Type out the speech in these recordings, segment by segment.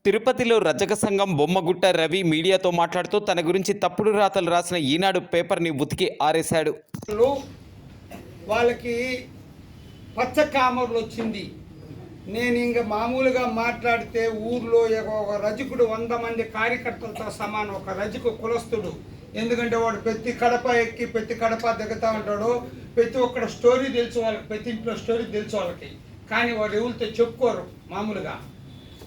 తిరుపతిలో రజక సంఘం బొమ్మగుట్ట రవి మీడియాతో మాట్లాడుతూ తన గురించి తప్పుడు రాతలు రాసిన ఈనాడు పేపర్ని ఉతికి ఆరేశాడు. వాళ్ళకి పచ్చ కామర్లు వచ్చింది. నేను ఇంక మామూలుగా మాట్లాడితే ఊర్లో ఒక రజకుడు 100 మంది కార్యకర్తలతో సమానం. ఒక రజకు కులస్తుడు. ఎందుకంటే వాడు ప్రతి కడప ఎక్కి ప్రతి కడప దిగుతూ ఉంటాడు. ప్రతి ఒక్కడ స్టోరీ తెలుసు వాళ్ళకి, ప్రతి ఇంట్లో స్టోరీ తెలుసు వాళ్ళకి. కానీ వాడు ఎవరితో చెప్పుకోరు. మామూలుగా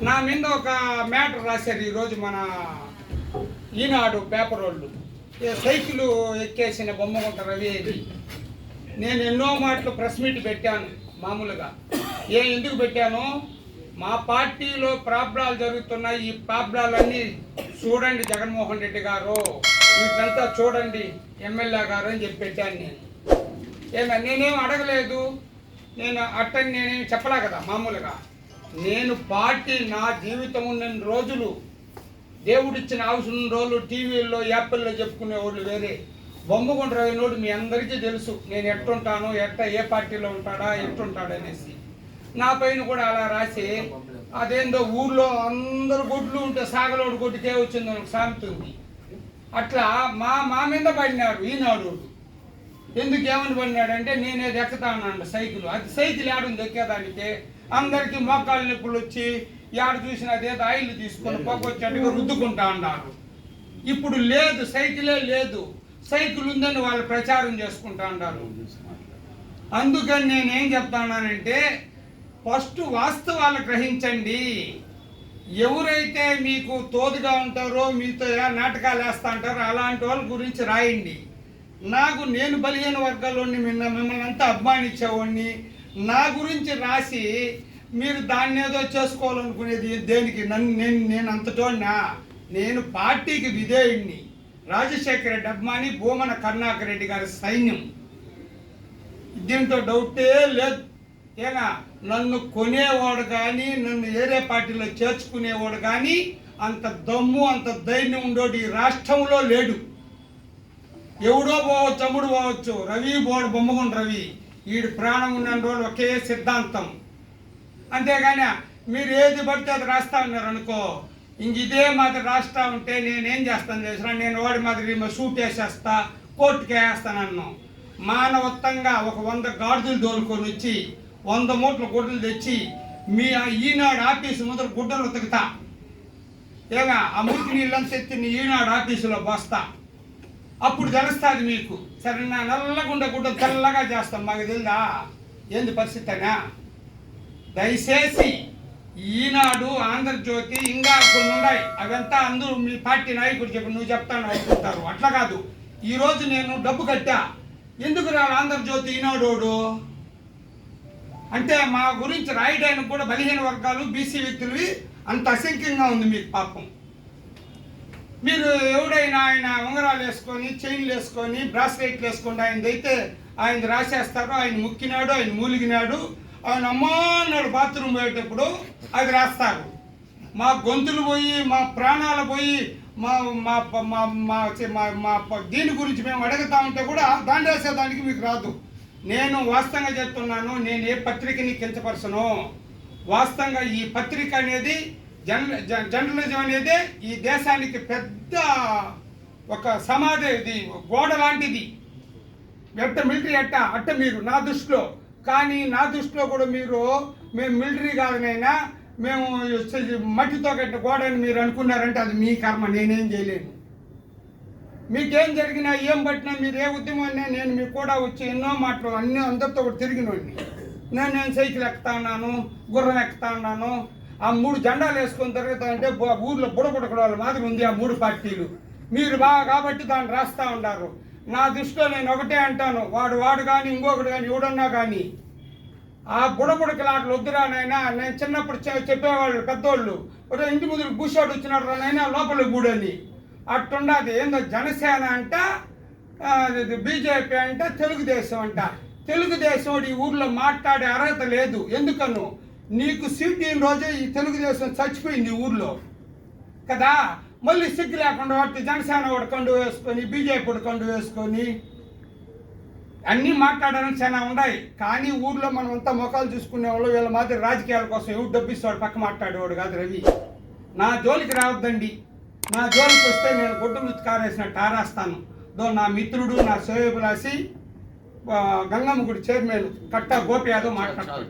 నా మీద ఒక మ్యాటర్ రాశారు ఈరోజు మన ఈనాడు పేపర్ వాళ్ళు. సైకిల్ ఎక్కేసిన బొమ్మగుంట రవి అది. నేను ఎన్నో మాటలు ప్రెస్ మీట్ పెట్టాను. మామూలుగా ఎందుకు పెట్టాను, మా పార్టీలో ప్రాబ్లాలు జరుగుతున్నాయి, ఈ ప్రాబ్లాలన్నీ చూడండి జగన్మోహన్ రెడ్డి గారు, వీటంతా చూడండి ఎమ్మెల్యే గారు అని చెప్పి పెట్టాను. నేనేం అడగలేదు, నేనేం చెప్పలే కదా. మామూలుగా నేను పార్టీ నా జీవితం ఉన్న రోజులు, దేవుడిచ్చిన అవసరం రోజులు టీవీల్లో యాపిల్లో చెప్పుకునేవాళ్ళు వేరే. బొమ్మగుంట రవినోడు మీ అందరికీ తెలుసు నేను ఎట్టుంటాను, ఏ పార్టీలో ఉంటాడా ఎట్టుంటాడనేసి. నా పైన కూడా అలా రాసి అదేందో ఊర్లో అందరు గొడ్లు ఉంటే సాగలోడు గొడ్డుకే వచ్చింది ఒక సామెత ఉంది. అట్లా మా మీద పడినారు ఈనాడు. ఎందుకు ఏమని పడినాడంటే నేనేది ఎక్కుతానండి సైకిల్. అది సైకిల్ ఏడుంది ఎక్కేదానికి, అందరికీ మోకాళ్ళ నొప్పులు వచ్చి ఏడు చూసిన అదేదో ఆయిల్ తీసుకొని పొగొచ్చేట్టుగా రుద్దుకుంటా అన్నారు. ఇప్పుడు లేదు, సైకిలే లేదు, సైకిల్ ఉందని వాళ్ళు ప్రచారం చేసుకుంటా అన్నారు. అందుకని నేనేం చెప్తానంటే ఫస్ట్ వాస్తవాలు గ్రహించండి. ఎవరైతే మీకు తోడుగా ఉంటారో, మీతో నాటకాలు వేస్తా అంటారో అలాంటి వాళ్ళ గురించి రాయండి. నేను బలహీన వర్గాల్లోని మిమ్మల్ని అంతా అభిమానించేవాడిని. నా గురించి రాసి మీరు దాన్ని ఏదో చేసుకోవాలనుకునేది దేనికి? నేను అంతటోనా? నేను పార్టీకి విధేయుడిని. రాజశేఖర రెడ్డి అభిమాని, భూమన కరుణాకర్ రెడ్డి గారి సైన్యం. దీంట్లో డౌటే లేదు. నన్ను కొనేవాడు కానీ, నన్ను వేరే పార్టీలో చేర్చుకునేవాడు కానీ అంత దమ్ము అంత ధైర్యం ఉండేది ఈ రాష్ట్రంలో లేడు. ఎవడో పోవచ్చు, అమ్ముడు పోవచ్చు, రవి బోడు బొమ్మగుంట రవి. వీడి ప్రాణం ఉన్న రోజులు ఒకే సిద్ధాంతం. అంతేగాని మీరు ఏది పడితే అది రాస్తా ఉన్నారు అనుకో, ఇంక ఇదే మాదిరి రాస్తా ఉంటే నేనేం చేస్తాను చేసినా, నేను వాడి మాదిరి షూట్ వేసేస్తా, కోర్టుకి వేస్తానన్ను. మానవత్వంగా ఒక 100 గాడిదలు తోలుకొని వచ్చి 100 మూటల గుడ్డలు తెచ్చి మీ ఈనాడు ఆఫీసు ముందర గుడ్డలు ఉతుకుతా. ఆ మురికి నీళ్ళని ఎత్తి ఈనాడు ఆఫీసులో పోస్తా. అప్పుడు తెలుస్తుంది మీకు. సరే, నా నల్లగుండ గుడ్డ తెల్లగా చేస్తాం, మాకు తెలుదా ఏంది పరిస్థితి అయినా. దయచేసి ఈనాడు, ఆంధ్రజ్యోతి ఇంకా కొన్ని ఉన్నాయి, అవంతా అందరూ మీ పార్టీ నాయకుడు చెప్పి నువ్వు చెప్తాను అనుకుంటారు. అట్లా కాదు. ఈరోజు నేను డబ్బు కట్టా, ఎందుకు రాలి ఆంధ్రజ్యోతి ఈనాడు అంటే మా గురించి రాయడానికి కూడా బలహీన వర్గాలు, బీసీ వ్యక్తులవి అంత అసంఖ్యంగా ఉంది మీకు. పాపం మీరు ఎవడైనా ఆయన ఉంగరాలు వేసుకొని, చైన్లు వేసుకొని, బ్రాస్లెట్లు వేసుకొని ఆయనదైతే ఆయన రాసేస్తారు. ఆయన ముక్కినాడు, ఆయన మూలిగినాడు, ఆయన అమ్మా అన్నాడు బాత్రూమ్ పోయేటప్పుడు అది రాస్తారు. మా గొంతులు పోయి, మా ప్రాణాలు పోయి, మా మా మా మా దీని గురించి మేము అడుగుతా ఉంటే కూడా దాన్ని రాసేదానికి మీకు రాదు. నేను వాస్తవంగా చెప్తున్నాను, నేను ఏ పత్రికని కించపరచను. వాస్తవంగా ఈ పత్రిక అనేది జర్నలిజం అనేది ఈ దేశానికి పెద్ద ఒక సమాధి, ఇది గోడ లాంటిది. ఎట్ట మిలిటరీ అట్ట మీరు నా దృష్టిలో. కానీ నా దృష్టిలో కూడా మేము మిలిటరీ కాదనైనా మేము మట్టితో కట్టిన గోడ అని మీరు అనుకున్నారంటే అది మీ కర్మ, నేనేం చేయలేను. మీకేం జరిగినా ఏం పట్టినా మీరు ఏ ఉద్యమం అయినా నేను మీకు కూడా వచ్చి ఎన్నో మాటలు అన్నీ అందరితో కూడా తిరిగినోడిని. నేను సైకిల్ ఎక్కుతా ఉన్నాను, గుర్రం ఎక్కుతా ఉన్నాను. ఆ 3 జెండాలు వేసుకొని తిరుగుతా అంటే ఊర్లో బుడబుడకడాల మాదిరి ఉంది ఆ 3 పార్టీలు. మీరు బాగా కాబట్టి దాన్ని రాస్తూ ఉన్నారు. నా దృష్టిలో నేను ఒకటే అంటాను, వాడు కానీ ఇంకొకటి కానీ ఎవడన్నా కానీ ఆ బుడబుడకలాటలు వద్దురానైనా. నేను చిన్నప్పుడు చెప్పేవాళ్ళు పెద్దోళ్ళు, ఇంటి ముందు బూషాడు వచ్చినాడు రానైనా లోపల గూడని. అట్టుండదు. ఏందో జనసేన అంట, బీజేపీ అంట, తెలుగుదేశం అంట. తెలుగుదేశం ఈ ఊర్లో మాట్లాడే అర్హత లేదు. ఎందుకను? నీకు సీట్ అయిన రోజే ఈ తెలుగుదేశం చచ్చిపోయింది ఊర్లో కదా. మళ్ళీ సిగ్గు లేకుండా వాటి జనసేన ఒకటి కండు వేసుకొని, బీజేపీ ఒకటి కండు వేసుకొని అన్నీ మాట్లాడడానికి చాలా ఉన్నాయి. కానీ ఊర్లో మనం అంతా ముఖాలు చూసుకునే వాళ్ళు వీళ్ళ మాదిరి రాజకీయాల కోసం ఎవరు డబ్బిస్తాడు పక్క మాట్లాడేవాడు కాదు రవి. నా జోలికి రావద్దండి. నా జోలికి వస్తే నేను గుడ్డ ముత్తి కారేసినట్టు ఆరేస్తాను. నా మిత్రుడు, నా శ్రేయోభిలాషి గంగమ్మ గుడి చైర్మన్ కట్టా గోపి యాదవ్ మాట్లాడతాడు.